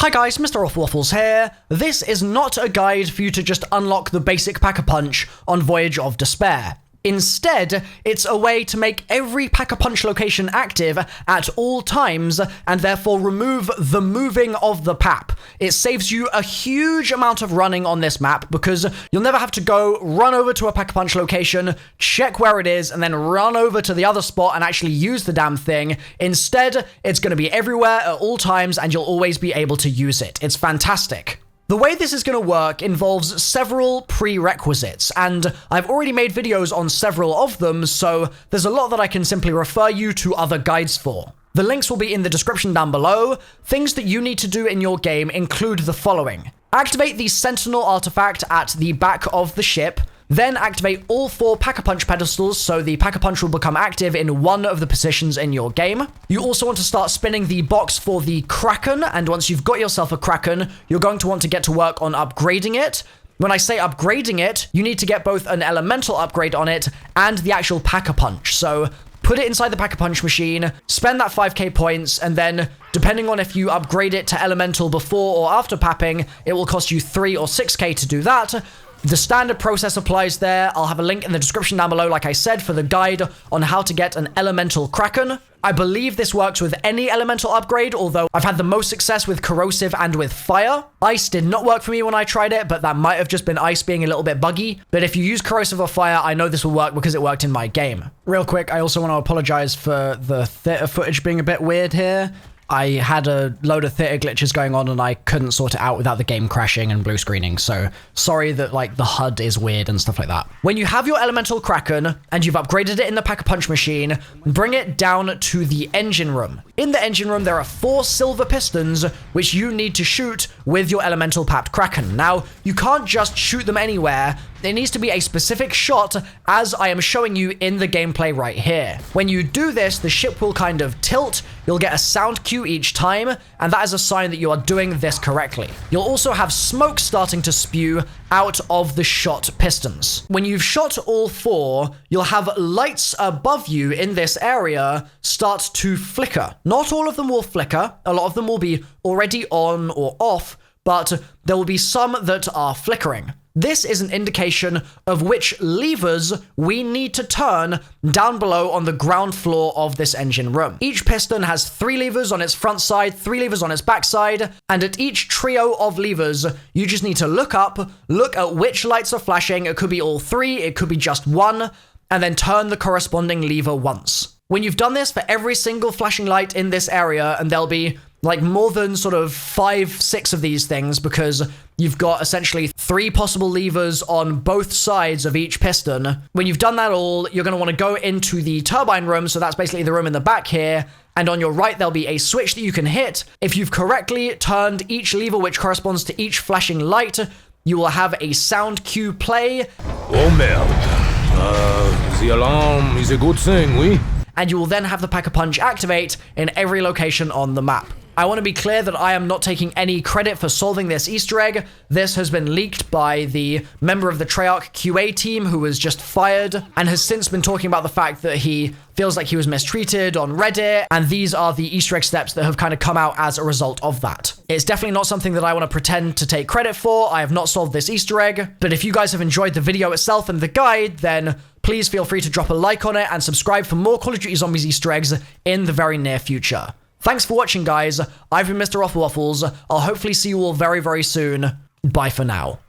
Hi guys, MrRoflWaffles here. This is not a guide for you to just unlock the basic Pack-a-Punch on Voyage of Despair. Instead, it's a way to make every Pack-a-Punch location active at all times, and therefore remove the moving of the PaP. It saves you a huge amount of running on this map, because you'll never have to go run over to a Pack-a-Punch location, check where it is, and then run over to the other spot and actually use the damn thing. Instead, it's going to be everywhere at all times, and you'll always be able to use it. It's fantastic. The way this is going to work involves several prerequisites, and I've already made videos on several of them, so there's a lot that I can simply refer you to other guides for. The links will be in the description down below. Things that you need to do in your game include the following. Activate the Sentinel artifact at the back of the ship. Then activate all 4 Pack-a-Punch pedestals so the Pack-a-Punch will become active in one of the positions in your game. You also want to start spinning the box for the Kraken, and once you've got yourself a Kraken, you're going to want to get to work on upgrading it. When I say upgrading it, you need to get both an elemental upgrade on it and the actual Pack-a-Punch. So put it inside the Pack-a-Punch machine, spend that 5k points, and then, depending on if you upgrade it to elemental before or after papping, it will cost you 3 or 6k to do that. The standard process applies there. I'll have a link in the description down below, like I said, for the guide on how to get an elemental Kraken. I believe this works with any elemental upgrade, although I've had the most success with corrosive and with fire. Ice did not work for me when I tried it, but that might have just been ice being a little bit buggy. But if you use corrosive or fire, I know this will work because it worked in my game. Real quick, I also want to apologize for the theater footage being a bit weird here. I had a load of theater glitches going on and I couldn't sort it out without the game crashing and blue screening, so sorry that like the HUD is weird and stuff like that. When you have your elemental Kraken and you've upgraded it in the Pack-a-Punch machine, bring it down to the engine room. In the engine room, there are 4 silver pistons which you need to shoot with your elemental papped Kraken. Now, you can't just shoot them anywhere. It needs to be a specific shot, as I am showing you in the gameplay right here. When you do this, the ship will kind of tilt, you'll get a sound cue each time, and that is a sign that you are doing this correctly. You'll also have smoke starting to spew out of the shot pistons. When you've shot all 4, you'll have lights above you in this area start to flicker. Not all of them will flicker, a lot of them will be already on or off, but there will be some that are flickering. This is an indication of which levers we need to turn down below on the ground floor of this engine room. Each piston has 3 levers on its front side, 3 levers on its back side, and at each trio of levers, you just need to look up, look at which lights are flashing. It could be all 3, it could be just 1, and then turn the corresponding lever once. When you've done this for every single flashing light in this area, and there'll be like more than sort of 5, 6 of these things, because you've got essentially 3 possible levers on both sides of each piston. When you've done that all, you're going to want to go into the turbine room, so that's basically the room in the back here, and on your right there'll be a switch that you can hit. If you've correctly turned each lever which corresponds to each flashing light, you will have a sound cue play. Oh merde. The alarm is a good thing, oui? And you will then have the Pack-a-Punch activate in every location on the map. I want to be clear that I am not taking any credit for solving this Easter egg. This has been leaked by the member of the Treyarch QA team who was just fired and has since been talking about the fact that he feels like he was mistreated on Reddit, and these are the Easter egg steps that have kind of come out as a result of that. It's definitely not something that I want to pretend to take credit for. I have not solved this Easter egg, but if you guys have enjoyed the video itself and the guide, then please feel free to drop a like on it and subscribe for more Call of Duty Zombies Easter eggs in the very near future. Thanks for watching, guys. I've been MrRoflWaffles. I'll hopefully see you all very, very soon. Bye for now.